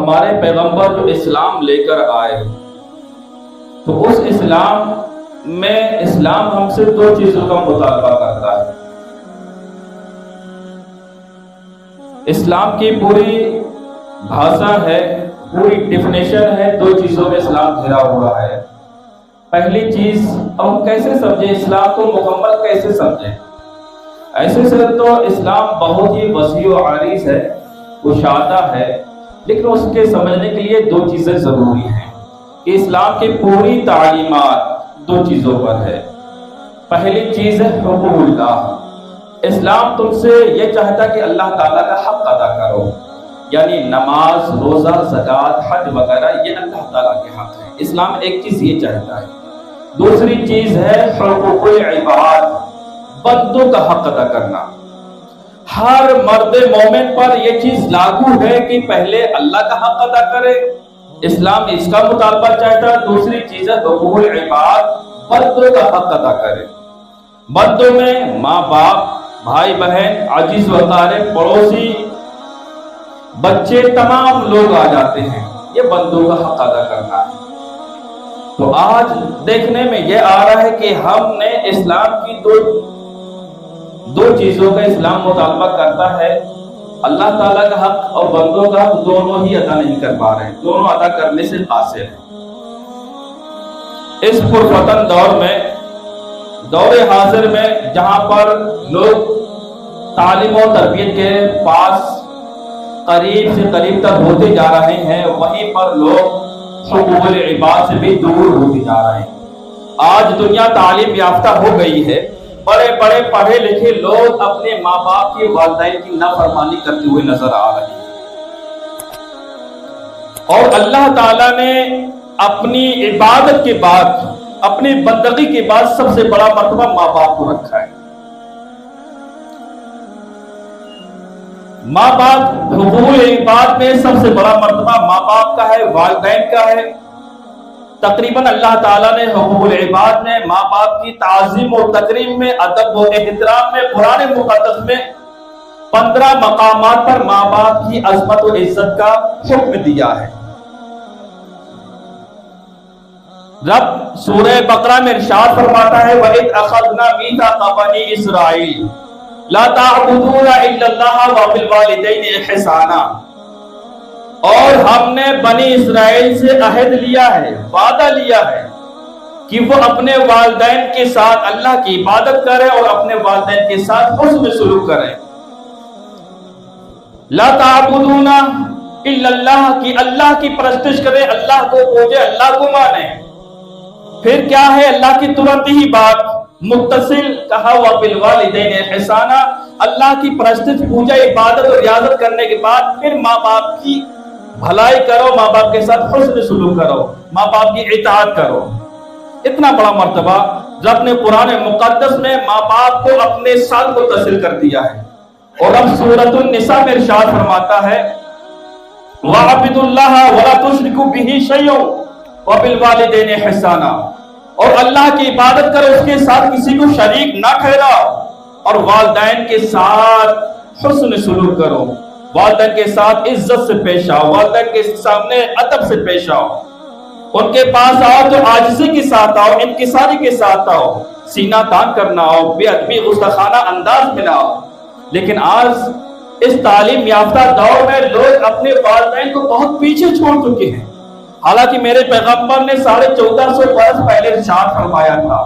ہمارے پیغمبر جو اسلام لے کر آئے تو اس اسلام ہم سے دو چیزوں کا مطالبہ کرتا ہے. اسلام کی پوری بھاشا ہے، پوری ڈیفینیشن ہے، دو چیزوں میں اسلام گھرا ہوا ہے. پہلی چیز، اب ہم کیسے سمجھیں اسلام کو مکمل کیسے سمجھیں؟ ایسے سے تو اسلام بہت ہی وسیع و عریض ہے، کشادہ ہے، لیکن اس کے سمجھنے کے لیے دو چیزیں ضروری ہیں کہ اسلام کی پوری تعلیمات دو چیزوں پر ہے. پہلی چیز ہے حقوق اللہ. اسلام تم سے یہ چاہتا کہ اللہ تعالیٰ کا حق ادا کرو، یعنی نماز، روزہ، زکوٰۃ، حج وغیرہ یہ اللہ تعالیٰ کے حق ہے. اسلام ایک چیز یہ چاہتا ہے. دوسری چیز ہے حقوق العباد، بندوں کا حق ادا کرنا. ہر مرد مومن پر یہ چیز لاگو ہے کہ پہلے اللہ کا حق ادا کرے. اسلام اس کا مطالبہ چاہتا ہے. دوسری چیز ہے حقوق العباد، بندوں کا حق ادا کرے. بندوں میں ماں باپ، بھائی بہن، عزیز و اقارب، پڑوسی، بچے، تمام لوگ آ جاتے ہیں. یہ بندوں کا حق ادا کرنا ہے. تو آج دیکھنے میں یہ آ رہا ہے کہ ہم نے اسلام کی دو چیزوں کا اسلام مطالبہ کرتا ہے. اللہ تعالیٰ کا حق اور بندوں کا حق دونوں ہی ادا نہیں کر پا رہے ہیں، دونوں ادا کرنے سے قاصر ہیں. اس پرفتن دور حاضر میں جہاں پر لوگ تعلیم و تربیت کے پاس قریب سے قریب تک ہوتے جا رہے ہیں، وہیں پر لوگ حقوق العباد سے بھی دور ہوتے جا رہے ہیں. آج دنیا تعلیم یافتہ ہو گئی ہے. بڑے بڑے پڑھے لکھے لوگ اپنے ماں باپ کی، والدین کی نافرمانی کرتے ہوئے نظر آ رہے ہیں. اور اللہ تعالیٰ نے اپنی عبادت کے بعد، اپنی بندگی کے بعد سب سے بڑا مرتبہ ماں باپ کو رکھا ہے. ماں باپ، حقوق العباد میں سب سے بڑا مرتبہ ماں باپ کا ہے، والدین کا ہے. تقریباً اللہ تعالیٰ نے حقوق العباد میں ماں باپ کی تعظیم و تکریم میں، ادب و احترام میں، قرآن مقدس میں 15 مقامات پر ماں باپ کی عظمت و عزت کا حکم دیا ہے. رب سورہ بقرہ میں ارشاد فرماتا ہے وَإِذْ أَخَذْنَا مِيثَاقَ بَنِي إِسْرَائِيلَ لَا تَعْبُدُونَ إِلَّا اللَّهَ وَبِالْوَالِدَيْنِ إِحْسَانًا. اور ہم نے بنی اسرائیل سے عہد لیا ہے، وعدہ لیا ہے کہ وہ اپنے والدین کے ساتھ اللہ کی عبادت کریں اور اپنے والدین کے ساتھ حسن سلوک کریں. لا تعبدون الا اللہ، کی اللہ کی پرستش کریں، اللہ کو پوجے، اللہ کو مانیں. پھر کیا ہے اللہ کی ترنت ہی بات متصل کہا وبالوالدین احسانا. اللہ کی پرستش، پوجا، عبادت اور ریاضت کرنے کے بعد پھر ماں باپ کی بھلائی کرو، ماں باپ کے ساتھ حسن سلوک کرو، ماں باپ کی اطاعت کرو. اتنا بڑا مرتبہ رب نے قرآن مقدس میں ماں باپ کو اپنے ساتھ متصل کر دیا ہے. اور اب سورۃ النساء میں ارشاد فرماتا ہے وَعَبِدُوا اللَّهَ وَلَا تُشْرِكُوا بِهِ شَيْئًا وَبِالْوَالِدَيْنِ إِحْسَانًا. اور اللہ کی عبادت کرو، اس کے ساتھ کسی کو شریک نہ ٹھہراؤ، اور والدین کے ساتھ حسن سلوک کرو، والدین کے ساتھ عزت سے پیش آؤ، والدین کے سامنے ادب سے پیش آؤ. ان کے پاس آؤ تو عاجزی کے ساتھ آؤ، انکساری کے ساتھ آؤ، سینہ تان کرنا آؤ، بے ادبی غصہخانہ انداز میں نہ آؤ. لیکن آج اس تعلیم یافتہ دور میں لوگ اپنے والدین کو بہت پیچھے چھوڑ چکے ہیں. حالانکہ میرے پیغمبر نے 1450 برس پہلے ارشاد فرمایا تھا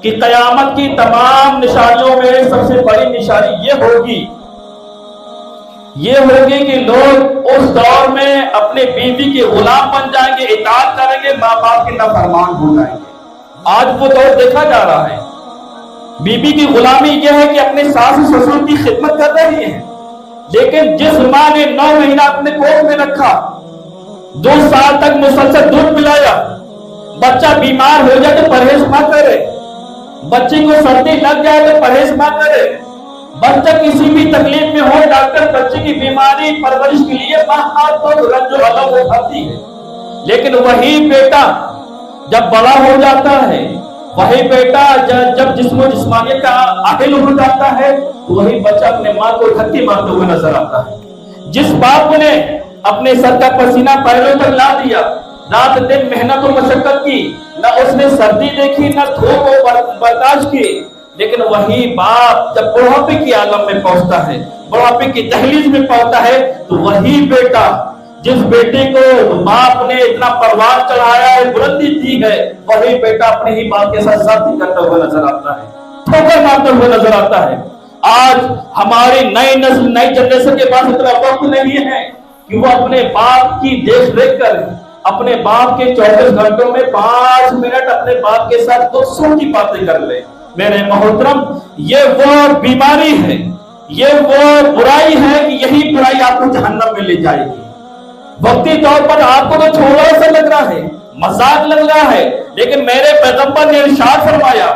کہ قیامت کی تمام نشانیوں میں سب سے بڑی نشانی یہ ہوگی کہ لوگ اس دور میں اپنے بیوی کے غلام بن جائیں گے، اطاعت کریں گے، ماں باپ کے نافرمان ہو جائیں گے. آج وہ دور دیکھا جا رہا ہے. بیوی کی غلامی یہ ہے کہ اپنے ساس سسر کی خدمت کر رہی ہے، لیکن جس ماں نے 9 مہینہ اپنے کوکھ میں رکھا، 2 سال تک مسلسل دودھ پلایا، بچہ بیمار ہو جائے تو پرہیز نہ کرے، بچے کو سردی لگ جائے تو پرہیز نہ کرے، بچہ کسی بھی تکلیف میں ہو ڈاکٹر بچے کی بیماری پرورش کے لیے رنج و غم اٹھاتی ہے. لیکن وہی بیٹا جب بڑا ہو جاتا ہے، وہی بیٹا جب جسم و جسمانیت کا اہل ہو جاتا ہے، وہی بچہ اپنے ماں کو دھکے مارتے ہوئے نظر آتا ہے. جس باپ نے اپنے سر کا پسینہ پیروں تک لا دیا، رات دن محنت و مشقت کی، نہ اس نے سردی دیکھی نہ دھوپ کو برداشت کی، لیکن وہی باپ جب بڑھاپے کی عالم میں پہنچتا ہے، بڑھاپے کی دہلیز میں پہنچتا ہے، تو وہی بیٹا جس بیٹے کو باپ نے اتنا پروان چڑھایا ہے، بلندی دی ہے، وہی بیٹا اپنے ہی باپ کے ساتھ زیادتی کرتا ہوا نظر آتا ہے، ٹھوکر مارتا ہوا نظر آتا ہے۔ آج ہماری نئی نسل، نئی جنریشن کے پاس اتنا وقت نہیں ہے کہ وہ اپنے باپ کی دیکھ ریکھ کر، اپنے باپ کے 24 گھنٹوں میں 5 منٹ اپنے باپ کے ساتھ دوستوں کی باتیں کر لے۔ میرے محترم، یہ وہ بیماری ہے، یہ وہ برائی ہے کہ یہی برائی آپ کو جہنم میں لے جائے گی۔ وقتی طور پر آپ کو تو چھوڑا ایسا لگ رہا ہے، مذاق لگ رہا ہے، لیکن میرے پیغمبر نے ارشاد فرمایا،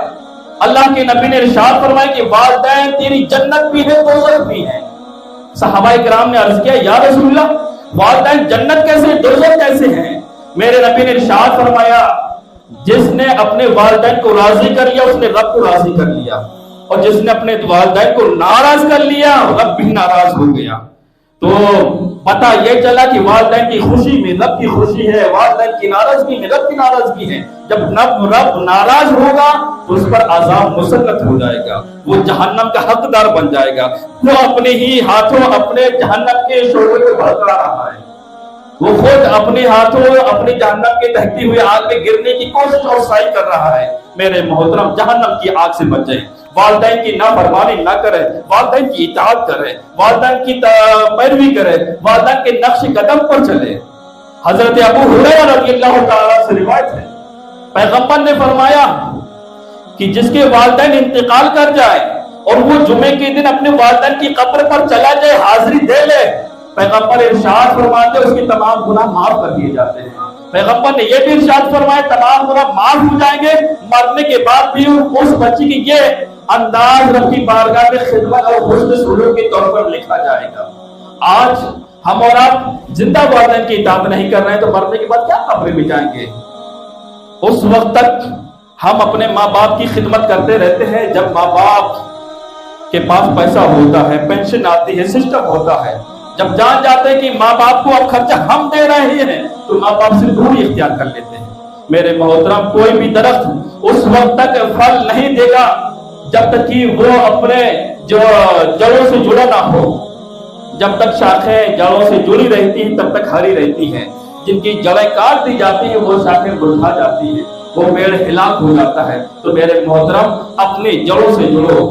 اللہ کے نبی نے ارشاد فرمایا کہ والدین تیری جنت بھی ہے، دوزخ بھی ہے۔ صحابہ کرام نے عرض کیا، یا رسول اللہ، والدین جنت کیسے، دوزخ کیسے ہیں؟ میرے نبی نے ارشاد فرمایا، جس نے اپنے والدین کو راضی کر لیا اس نے رب کو راضی کر لیا، اور جس نے اپنے والدین کو ناراض کر لیا رب بھی ناراض ہو گیا۔ تو پتہ یہ چلا کہ والدین کی خوشی میں رب کی خوشی ہے، والدین کی ناراضگی میں رب کی ناراضگی ہے۔ جب رب ناراض ہوگا تو اس پر عذاب مسلط ہو جائے گا، وہ جہنم کا حقدار بن جائے گا۔ وہ اپنے ہی ہاتھوں اپنے جہنم کے شعلے کو بھڑکا رہا ہے، وہ خود اپنے ہاتھوں اپنی جہنم کے دہتی ہوئے آگ میں گرنے کی کوشش اور سعی کر رہا ہے۔ میرے محترم، جہنم کی آگ سے بچیں، والدین کی نافرمانی نہ کرے، والدین کی اطاعت کرے، والدین کی پیروی کرے، والدین کے نقش قدم پر چلے۔ حضرت ابو ہریرہ رضی اللہ تعالیٰ سے روایت ہے، پیغمبر نے فرمایا کہ جس کے والدین انتقال کر جائے اور وہ جمعے کے دن اپنے والدین کی قبر پر چلا جائے، حاضری دے لے، پیغمبر ارشاد فرماتے اس کے تمام گناہ معاف کر دیے جاتے ہیں۔ پیغمبر نے یہ بھی ارشاد فرمایا تمام گناہ معاف ہو جائیں گے، مرنے کے بعد بھی اس بچی کی یہ انداز رب کی بارگاہ میں خدمت اور حسن سلوک کے طور پر لکھا جائے گا۔ آج ہم اور آپ زندہ والدین کی اطاعت نہیں کر رہے ہیں تو مرنے کے بعد کیا قبر میں جائیں گے؟ اس وقت تک ہم اپنے ماں باپ کی خدمت کرتے رہتے ہیں جب ماں باپ کے پاس پیسہ ہوتا ہے، پینشن آتی ہے، سسٹم ہوتا ہے۔ جب جان جاتے ہیں کہ ماں باپ کو اب خرچہ ہم دے رہے ہیں تو ماں باپ سے دوری اختیار کر لیتے ہیں۔ میرے محترم، کوئی بھی درخت اس وقت تک پھل نہیں دے گا جب تک کہ وہ اپنے جڑوں سے جڑا نہ ہو۔ جب تک شاخیں جڑوں سے جڑی رہتی ہیں تب تک ہری رہتی ہیں، جن کی جڑیں کاٹ دی جاتی ہیں وہ شاخیں مرجھا جاتی ہیں، وہ پیڑ ہلاک ہو جاتا ہے۔ تو میرے محترم، اپنی جڑوں سے جڑو۔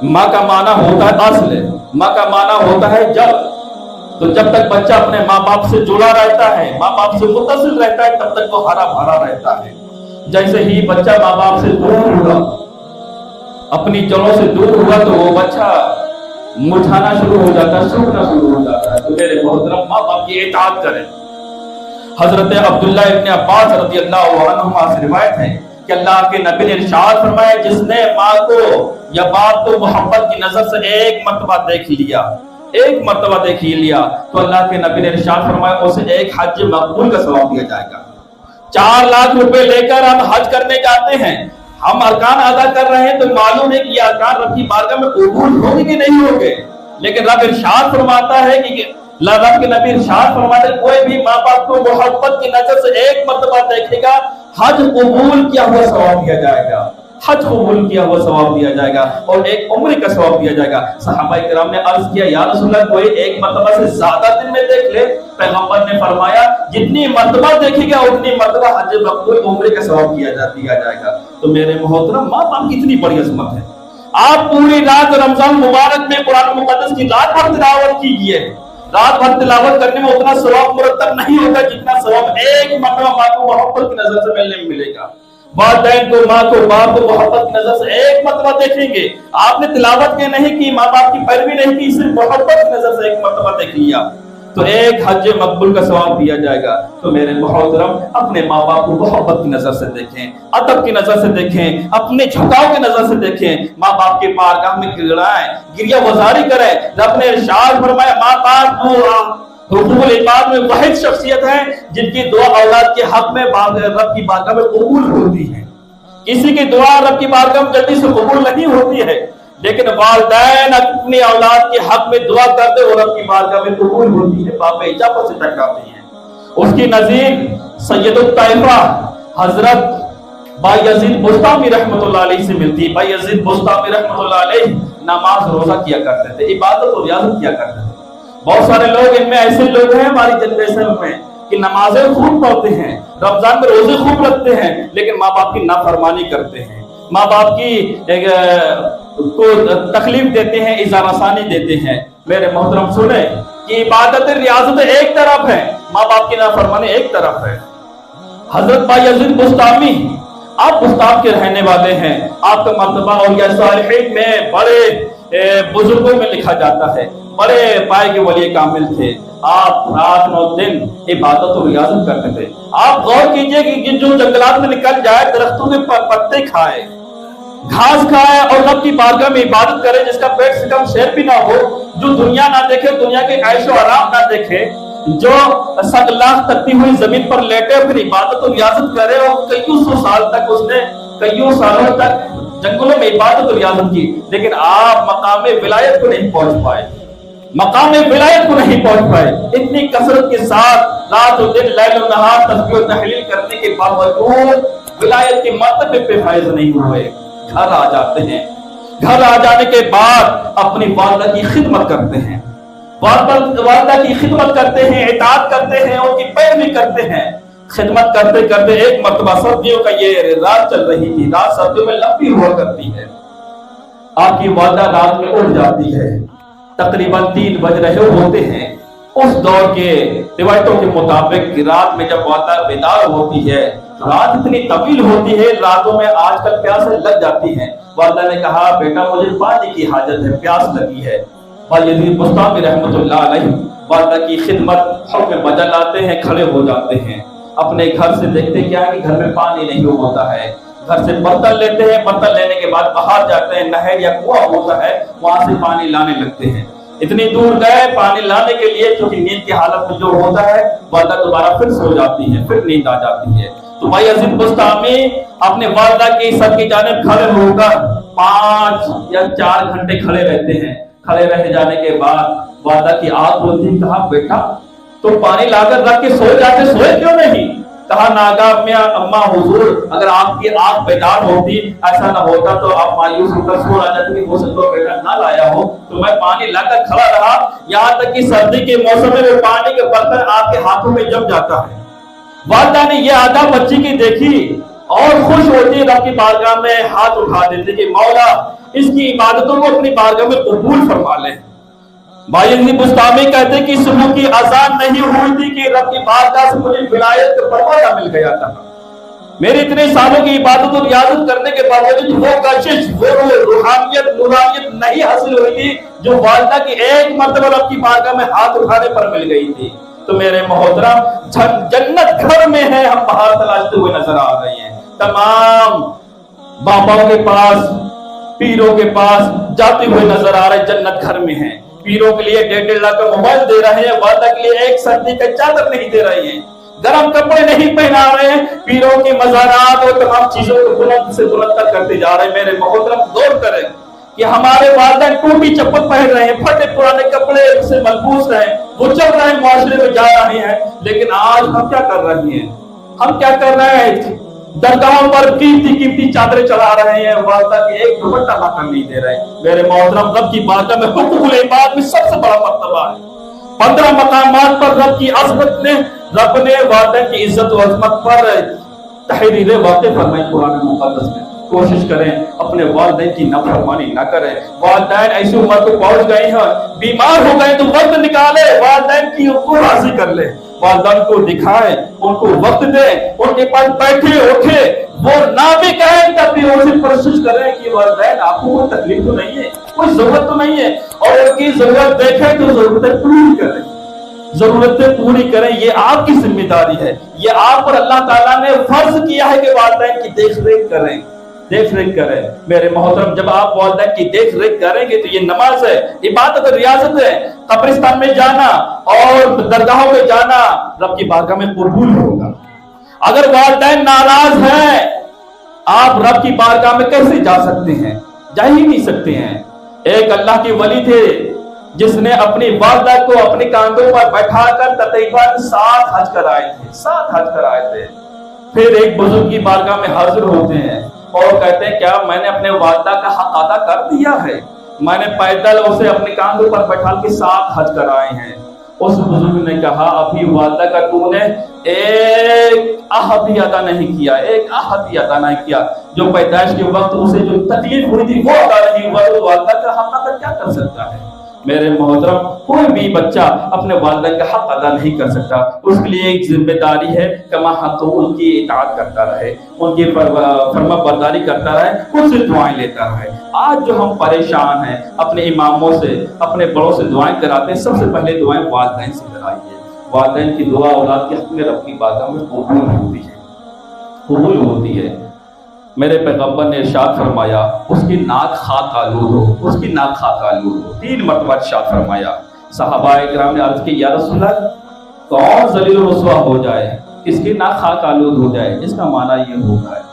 ماں کا معنی ہوتا ہے اصل، ماں کا معنی ہوتا ہے جڑ۔ تو جب تک بچہ اپنے ماں باپ سے جڑا رہتا ہے، ماں باپ سے متصل رہتا ہے، تب تک وہ ہرا بھرا رہتا ہے۔ جیسے ہی بچہ ماں باپ سے دور ہوا، اپنی جڑوں سے دور ہوا تو وہ بچہ مرجھانا شروع ہو جاتا ہے، سوکھنا شروع ہو جاتا ہے۔ تو میرے محترم، ماں باپ کی اطاعت کریں۔ حضرت عبداللہ ابن عباس رضی اللہ عنہما سے روایت ہے کہ اللہ کے نبی نے ارشاد فرمایا، جس نے ماں کو یا باپ کو محبت کی نظر سے ایک مرتبہ دیکھ لیا، ایک مرتبہ دیکھ لیا، تو اللہ کے نبی نے ارشاد فرمایا اسے ایک حج مقبول کا ثواب دیا جائے گا۔ 4 لاکھ روپے لے کر ہم حج کرنے جاتے ہیں، ہم ارکان ادا کر رہے ہیں تو معلوم ہے کہ یہ ارکان رب کی بارگاہ میں قبول ہوں گے کہ نہیں ہوں گے، لیکن رب ارشاد فرماتا ہے کہ رب کے نبی ارشاد فرماتے ہیں کوئی بھی ماں باپ کو محبت کی نظر سے ایک مرتبہ دیکھے گا، حج قبول کیا ہوا ثواب دیا جائے گا، حج قبول کیا ہوا ثواب دیا جائے گا اور ایک عمرے کا ثواب دیا جائے گا۔ صحابہ کرام نے عرض کیا، یا رسول اللہ کوئی ایک مرتبہ سے زیادہ دن میں دیکھ لے؟ پیغمبر نے فرمایا جتنی مرتبہ دیکھے گا اتنی مرتبہ حج مقبول عمرے کا ثواب دیا جائے گا۔ تو میرے محترم، ماں باپ کی اتنی بڑی عظمت ہے۔ آپ پوری رات رمضان مبارک میں قرآن مقدس کی رات بھر تلاوت کیجیے، رات بھر تلاوت کرنے میں اتنا ثواب مرتب نہیں ہوگا جتنا ثواب ایک مرتبہ ماں کو محبت کی نظر سے ملنے میں ملے گا۔ والدین کو، ماں کو، باپ کو محبت کی نظر سے ایک مرتبہ دیکھیں گے، آپ نے تلاوت کے نہیں کی، ماں باپ کی پیروی نہیں کی، صرف محبت کی نظر سے ایک مرتبہ دیکھ لیا تو ایک حج مقبول کا ثواب دیا جائے گا۔ تو میرے محترم، اپنے ماں باپ کو محبت کی نظر سے دیکھیں، ادب کی نظر سے دیکھیں، اپنے جھکاؤ کی نظر سے دیکھیں، ماں باپ کے بارگاہ میں گڑائیں، گریہ وزاری کریں۔ رب نے ارشاد فرمایا ماں باپ حقوق العباد میں واحد شخصیت ہے جن کی دعا اولاد کے حق میں رب کی بارگاہ میں قبول ہوتی ہے۔ کسی کی دعا رب کی بارگاہ میں جلدی سے قبول نہیں ہوتی ہے، لیکن والدین اپنی اولاد کے حق میں دعا کرتے اور رب کی بارگاہ میں قبول ہوتی ہے، باب اجابت سے ٹکراتی ہیں۔ اس کی نظیر سید الطائفہ حضرت بایزید بسطامی رحمۃ اللہ علیہ سے ملتی ہے۔ بایزید بسطامی رحمۃ اللہ علیہ نماز روزہ کیا کرتے تھے، عبادت و ریاضت کیا کرتے تھے۔ بہت سارے لوگ ان میں ایسے لوگ ہیں ہماری جنریشن میں کہ نمازیں خوب پڑھتے ہیں، رمضان میں روزے خوب رکھتے ہیں، لیکن ماں باپ کی نافرمانی کرتے ہیں، ماں باپ کی کو تکلیف دیتے ہیں، اظہار ثانی دیتے ہیں۔ میرے محترم سنیں کہ عبادت ریاضت ایک طرف ہے، ماں باپ کی نافرمانی ایک طرف ہے۔ حضرت بایزید بسطامی آپ بسطام کے رہنے والے ہیں، آپ کا مرتبہ اولیاء صالحین میں بڑے بزرگوں میں لکھا جاتا ہے، بڑے پائے کے ولی کامل تھے۔ آپ رات 9 دن عبادت و ریاضت کرتے تھے۔ آپ غور کیجئے کہ جو جنگلات میں نکل جائے، درختوں کے پتے کھائے، گھاس کھائے اور رب کی بارگاہ میں عبادت کرے، جس کا پیٹ سے کم شیر بھی نہ ہو، جو دنیا نہ دیکھے، دنیا کے عیش و آرام نہ دیکھے، جو سگلاخ تکتی ہوئی زمین پر لیٹے پھر عبادت و ریاضت کرے، اور کئیوں سو سال تک اس نے کئیوں سالوں تک جنگلوں میں عبادت و ریاضت کی، لیکن آپ مقام ولایت کو نہیں پہنچ پائے، مقام ولایت کو نہیں پہنچ پائے۔ اتنی کثرت کے ساتھ رات و دن لیل و نہار تسبیح و تحلیل کرنے کے باوجود ولایت کے مرتبے پہ فائز نہیں ہوئے۔ گھر آ جاتے ہیں، گھر آ جانے کے بعد اپنی والدہ کی خدمت کرتے ہیں، والدہ کی خدمت کرتے ہیں، اطاعت کرتے ہیں، ان کی پیروی کرتے ہیں۔ خدمت کرتے کرتے ایک مرتبہ سردیوں کا یہ رات چل رہی تھی، رات سردیوں میں لمبی ہوا کرتی ہے، آپ کی والدہ رات میں اٹھ جاتی ہے، تقریباً 3 بج رہے ہوتے ہیں۔ اس دور کے روایتوں کے مطابق رات میں جب والدہ بیدار ہوتی ہے، رات اتنی طویل ہوتی ہے، راتوں میں آج کل پیاسیں لگ جاتی ہیں۔ والدہ نے کہا بیٹا مجھے پانی کی حاجت ہے، پیاس لگی ہے۔ بایزید بسطامی رحمۃ اللہ علیہ والدہ کی خدمت حکم بدل آتے ہیں، کھڑے ہو جاتے ہیں، اپنے گھر سے دیکھتے کیا ہے کہ گھر میں پانی نہیں ہوتا ہے، گھر سے برتن لیتے ہیں، برتن لینے کے بعد باہر جاتے ہیں، نہر یا کنواں ہوتا ہے، وہاں سے پانی لانے لگتے ہیں۔ اتنی دور گئے پانی لانے کے لیے، کیونکہ نیند کی حالت میں جو ہوتا ہے والدہ دوبارہ پھر سو جاتی ہے، پھر نیند آ جاتی ہے۔ تو بایزید بسطامی اپنے والدہ کی سر کی جانب کھڑے ہو کر 5 یا 4 گھنٹے کھڑے رہتے ہیں۔ کھڑے رہ جانے کے بعد والدہ کی آنکھ کھلتی، کہا بیٹا تو پانی لا کر رکھ کے سو جاتے، سوئے کیوں نہیں؟ کہا ناگاہ میں اماں حضور اگر آپ کی آنکھ بیدار ہوتی، ایسا نہ ہوتا تو آپ مایوس ہو کر سو جاتے کہ ہو سکتا بیٹا نہ لایا ہو، تو میں پانی لا کر کھڑا رہا، یہاں تک کہ سردی کے موسم میں پانی کے برتن آپ کے ہاتھوں میں جم جاتا ہے۔ والدہ نے یہ عادت بچی کی دیکھی اور خوش ہوتی، رب کی بارگاہ میں ہاتھ اٹھا دیتی کہ مولا اس کی عبادتوں کو اپنی بارگاہ میں قبول فرما لے۔ بایزید بسطامی کہتے کہ صبح کی اذان نہیں ہوئی تھی کہ رب کی بارگاہ سے مجھے ولایت کا پروانہ مل گیا تھا۔ میری اتنے سالوں کی عبادت اور ریاضت کرنے کے باوجود وہ کشش، وہ روحانیت، نورانیت نہیں حاصل ہوئی تھی جو والدہ کی ایک مرتبہ رب کی بارگاہ میں ہاتھ اٹھانے پر مل گئی تھی۔ تو میرے محترم جنت گھر میں ہے، ہم باہر تلاشتے ہوئے نظر آ رہے ہیں۔ تمام باباؤں کے پاس، پیروں کے پاس جاتے ہوئے نظر آ رہے، جنت گھر میں ہیں۔ پیروں کے لیے 1.5 لاکھ کا موبائل دے رہے ہیں، والدہ کے لیے ایک سردی کا چادر نہیں دے رہے ہیں، گرم کپڑے نہیں پہنا رہے ہیں، پیروں کی مزارات اور تمام چیزوں کو بلند سے بلند تک کرتے جا رہے ہیں۔ میرے محترم غور کریں کہ ہمارے والدین ٹوپی چپل پہن رہے ہیں، پھٹے پرانے کپڑے سے ملبوس رہے، وہ چل رہے ہیں، معاشرے میں جا رہے ہیں، لیکن آج ہم کیا کر رہے ہیں؟ ہم کیا کر رہے ہیں؟ درگاہوں پر قیمتی چادریں چڑھا رہے ہیں، والدہ کی ایک دوپٹہ لا کر نہیں دے رہے۔ میرے محترم رب کی بارگاہ میں حقوق العباد میں سب سے بڑا مرتبہ ہے۔ 15 مقامات پر رب کی عظمت نے، رب نے والدین کی عزت و عظمت پر تحریر واقع فرمائی قرآن مقدس میں۔ کوشش کریں اپنے والدین کی نافرمانی نہ کریں۔ والدین ایسی عمر کو پہنچ گئے ہیں، بیمار ہو گئے تو وقت نکالے، والدین کی ان کو راضی کر لے، والدین کو دکھائیں، ان کو وقت دیں، ان کے پاس بیٹھے اٹھے، وہ نہ بھی کہیں تب بھی ان سے پرسش کریں کہ والدین آپ کو کوئی تکلیف تو نہیں ہے، کوئی ضرورت تو نہیں ہے، اور ان کی ضرورت دیکھیں تو ضرورتیں پوری کریں، ضرورتیں پوری کریں۔ یہ آپ کی ذمہ داری ہے، یہ آپ پر اللہ تعالیٰ نے فرض کیا ہے کہ والدین کی دیکھ ریکھ کریں، دیکھ ریکھ کریں۔ میرے محترم جب آپ والدین کی دیکھ ریکھ کریں گے تو یہ نماز ہے، عبادت اور ریاضت ہے، قبرستان میں جانا اور درگاہوں میں جانا رب کی بارگاہ میں قبول ہوگا۔ اگر والدین ناراض ہیں، آپ رب کی بارگاہ میں کیسے جا سکتے ہیں؟ جا ہی نہیں سکتے ہیں۔ ایک اللہ کے ولی تھے جس نے اپنی والدہ کو اپنے کاندھوں پر بیٹھا کر تقریباً 7 حج کرائے تھے، 7 حج کرائے تھے۔ پھر ایک بزرگ کی بارگاہ میں حاضر ہوتے ہیں اور کہتے ہیں کیا میں نے اپنے والدہ کا حق ادا کر دیا ہے؟ میں نے پیدل اسے اپنے کاندھوں پر بیٹھا کے 7 حج کرائے ہیں۔ اس بزرگ نے کہا ابھی والدہ کا تو نے ایک عہد ہی ادا نہیں کیا، ایک عہد ہی ادا نہیں کیا۔ جو پیدائش کے وقت اسے جو تکلیف ہوئی تھی وہ ادا نہیں ہوا، تو والدہ کا حق ادا کیا کر سکتا ہے؟ میرے محترم، کوئی بھی بچہ اپنے والدین کا حق ادا نہیں کر سکتا، اس کے لیے ایک ذمہ داری ہے کہ ماں ان کی اطاعت کرتا رہے، ان کی فرما برداری کرتا رہے، ان سے دعائیں لیتا رہے۔ آج جو ہم پریشان ہیں اپنے اماموں سے، اپنے بڑوں سے دعائیں کراتے ہیں، سب سے پہلے دعائیں والدین سے کرائیے۔ والدین کی دعا اولاد کے حق میں رب کی بارگاہ میں قبول ہوتی ہے، قبول ہوتی ہے۔ میرے پیغمبر نے ارشاد فرمایا اس کی ناک خاک آلود ہو، اس کی ناک خاک آلود ہو، 3 مرتبہ ارشاد فرمایا۔ صحابہ کرام نے عرض کی یا رسول اللہ کون ذلیل و رسوا ہو جائے، کس کی ناک خاک آلود ہو جائے؟ اس کا معنی یہ ہوگا ہے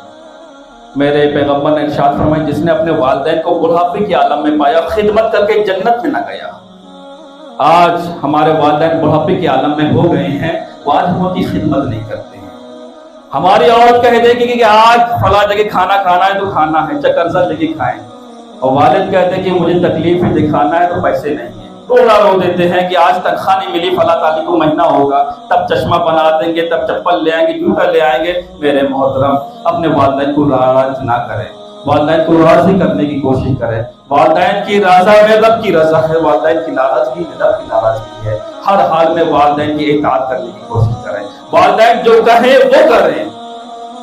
میرے پیغمبر نے ارشاد فرمایا جس نے اپنے والدین کو بڑھاپے کے عالم میں پایا، خدمت کر کے جنت میں نہ گیا۔ آج ہمارے والدین بڑھاپے کے عالم میں ہو گئے ہیں، وہ آج ہم کی خدمت نہیں کرتے۔ ہماری عورت کہہ دے گی کہ آج فلاں جگہ کھانا کھانا ہے تو کھانا ہے، چاہے قرضہ لے کے کھائیں، اور والد کہتے ہیں کہ مجھے تکلیف دکھانا ہے تو پیسے نہیں ہیں، رو دیتے ہیں کہ آج تنخواہ نہیں ملی، فلاں تاریخ کو مہینہ ہوگا تب چشمہ بنا دیں گے، تب چپل لے آئیں گے، جوتا لے آئیں گے۔ میرے محترم، اپنے والدین کو ناراض نہ کریں، والدین کو راضی کرنے کی کوشش کریں۔ والدین کی رضا میں رب کی رضا ہے، والدین کی ناراضگی میں رب کی ناراضگی ہے۔ ہر حال میں والدین کی اطاعت کرنے کی کوشش کریں، والدین جو کہیں وہ کریں۔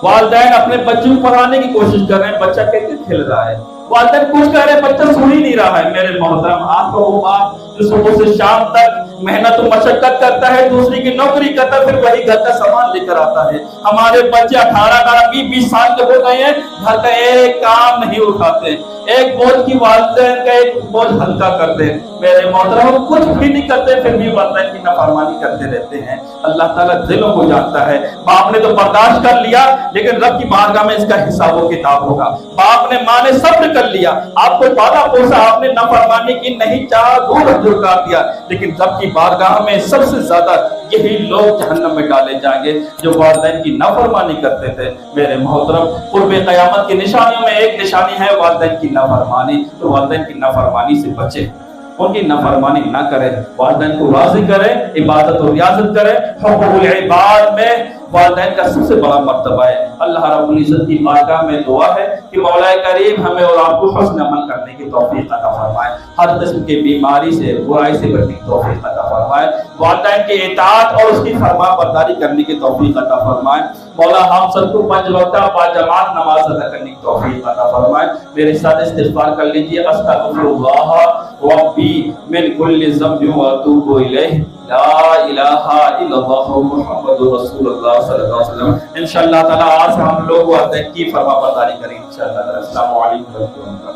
والدین اپنے بچوں کو پڑھانے کی کوشش کر رہے ہیں، بچہ کیسے کھیل رہا ہے، والدین کچھ کہہ رہے ہیں، بچہ سن ہی نہیں رہا ہے۔ میرے محترم، آپ کو وہ باپ جو صبح سے شام تک محنت و مشقت کرتا ہے، دوسری کی نوکری کرتا ہے، پھر وہی گھر کا سامان لے کر آتا ہے۔ ہمارے بچے 18 20 سال کے ہو گئے ہیں، گھر کا ایک کام نہیں اٹھاتے، ایک بوجھ کی والدین کا ایک بوجھ ہلکا کر دے۔ میرے محترم، کچھ بھی نہیں کرتے پھر بھی والدین کی نافرمانی کرتے رہتے ہیں۔ اللہ تعالیٰ دلوں کو جانتا ہے۔ باپ نے تو برداشت کر لیا، لیکن رب کی بارگاہ میں اس کا حساب و کتاب ہوگا۔ باپ نے ماں نے صبر کر لیا، آپ کو پالا پوسا، آپ نے نافرمانی کی نہیں، چاہا دور کر دیا، لیکن رب کی بارگاہ میں سب سے زیادہ یہی لوگ جہنم میں ڈالے جائیں گے جو والدین کی نافرمانی کرتے تھے۔ میرے محترم، قرب قیامت کی نشانیوں میں ایک نشانی ہے والدین کی نافرمانی، تو والدین کی نافرمانی سے بچے، ان کی نافرمانی نہ کرے، والدین کو راضی کرے، عبادت و ریاضت کرے۔ حقوق العباد میں والدین کا سب سے بڑا مرتبہ ہے۔ اللہ رب العزت کی بارگاہ میں دعا ہے کہ مولا کریم ہمیں اور آپ کو حسن عمل کرنے کی توفیق عطا فرمائے، ہر قسم کی بیماری سے، برائی سے بچنے کی توفیق عطا فرمائے، والدین کی اطاعت اور اس کی فرما برداری کرنے کی توفیق عطا فرمائے۔ مولا ہم سب کو 5 وقتہ باجماعت نماز ادا کرنے کی توفیق عطا فرمائے۔ میرے ساتھ استغفار کر لیجیے، استغفر اللہ ربی من کل ذنب واتوب الیہ، لا الہ الا اللہ محمد رسول اللہ صلی اللہ علیہ وسلم۔ انشاءاللہ تعالی آج ہم لوگ والدین کی فرما برداری کریں انشاءاللہ۔ السلام علیکم ورحمۃ اللہ۔